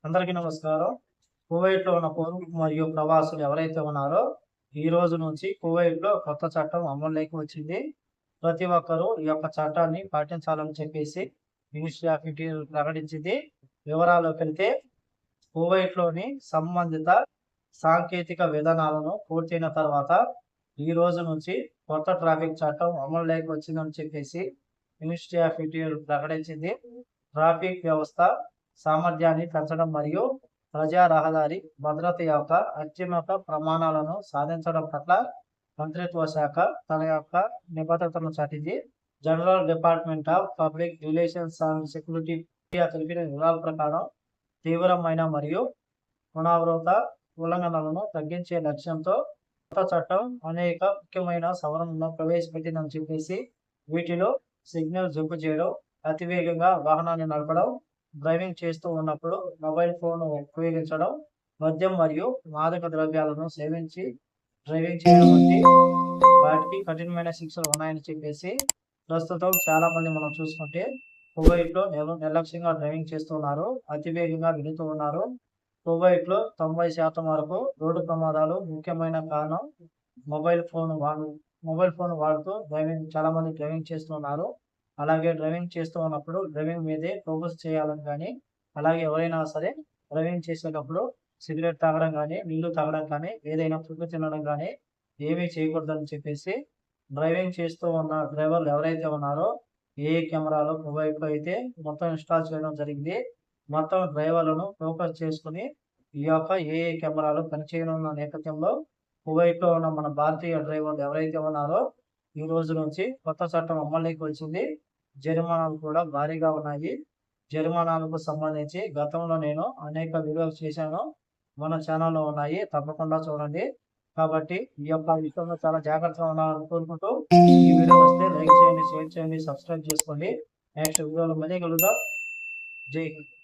అందరికీ నమస్కారం. కువైట్‌లో ఉన్న పౌరులు మరియు ప్రవాసులు ఎవరైతే ఉన్నారో, ఈ రోజు నుంచి కువైట్‌లో కొత్త చట్టం అమల్లోకి వచ్చింది. ప్రతి ఒక్కరూ ఈ యొక్క చట్టాన్ని పాటించాలని చెప్పేసి మినిస్ట్రీ ఆఫ్ ఇంటీరియర్ ప్రకటించింది. వివరాల్లోకెళ్తే కువైట్‌లోని సంబంధిత సాంకేతిక విధానాలను పూర్తయిన తర్వాత ఈ రోజు నుంచి కొత్త ట్రాఫిక్ చట్టం అమల్లోకి వచ్చిందని చెప్పేసి మినిస్ట్రీ ఆఫ్ ఇంటీరియర్ ప్రకటించింది. ట్రాఫిక్ వ్యవస్థ సామర్థ్యాన్ని పెంచడం మరియు ప్రజా రహదారి భద్రత యొక్క అత్యున్నత ప్రమాణాలను సాధించడం పట్ల మంత్రిత్వ శాఖ తన యొక్క నిబద్ధతను చాటింది. General department of public relations and security తెలిపిన వివరాల ప్రకారం తీవ్రమైన మరియు పునరావృత ఉల్లంఘనలను తగ్గించే లక్ష్యంతో కొత్త చట్టం అనేక ముఖ్యమైన సవరణలను ప్రవేశపెట్టిందని చెప్పేసి వీటిలో సిగ్నల్ జంపు చేయడం, అతివేగంగా వాహనాన్ని నడపడం, డ్రైవింగ్ చేస్తూ ఉన్నప్పుడు మొబైల్ ఫోన్ ఉపయోగించడం, మద్యం మరియు మాదక ద్రవ్యాలను సేవించి డ్రైవింగ్ చేయడం వంటి వాటికి కఠినమైన శిక్షలు ఉన్నాయని చెప్పేసి ప్రస్తుతం చాలా మంది మనం చూసుకుంటే కువైట్లో నిర్లక్ష్యంగా డ్రైవింగ్ చేస్తున్నారు, అతివేగంగా వెళుతూ ఉన్నారు. కువైట్లో 90% వరకు రోడ్డు ప్రమాదాలు ముఖ్యమైన కారణం మొబైల్ ఫోన్ వాడుతూ చాలా మంది డ్రైవింగ్ చేస్తున్నారు. అలాగే డ్రైవింగ్ చేస్తూ ఉన్నప్పుడు డ్రైవింగ్ మీదే ఫోకస్ చేయాలని కానీ, అలాగే ఎవరైనా సరే డ్రైవింగ్ చేసేటప్పుడు సిగరెట్ తాగడం కానీ, నీళ్లు తాగడం కానీ, ఏదైనా ఫుడ్ తినడం కానీ ఏమీ చేయకూడదని చెప్పేసి డ్రైవింగ్ చేస్తూ ఉన్న డ్రైవర్లు ఎవరైతే ఉన్నారో ఏఏ కెమెరాలు కువైట్లో అయితే మొత్తం ఇన్స్టాల్ చేయడం జరిగింది. మొత్తం డ్రైవర్లను ఫోకస్ చేసుకుని ఈ యొక్క ఏఏ కెమెరాలు పనిచేయనున్న నేపథ్యంలో కువైట్లో ఉన్న మన భారతీయ డ్రైవర్లు ఎవరైతే ఉన్నారో ఈ రోజు నుంచి కొత్త చట్టం అమల్లోకి వచ్చింది. జరిమానాలు కూడా భారీగా ఉన్నాయి. జరిమానాలకు సంబంధించి గతంలో నేను అనేక వీడియోలు చేశాను, మన ఛానల్లో ఉన్నాయి, తప్పకుండా చూడండి. కాబట్టి ఈ యొక్క విషయంలో చాలా జాగ్రత్తగా ఉండాలని కోరుకుంటూ ఈ వీడియో వస్తే లైక్ చేయండి, షేర్ చేయండి, సబ్స్క్రైబ్ చేసుకోండి. నెక్స్ట్ వీడియోలో మళ్ళీ కలుద్దాం. జై హింద్.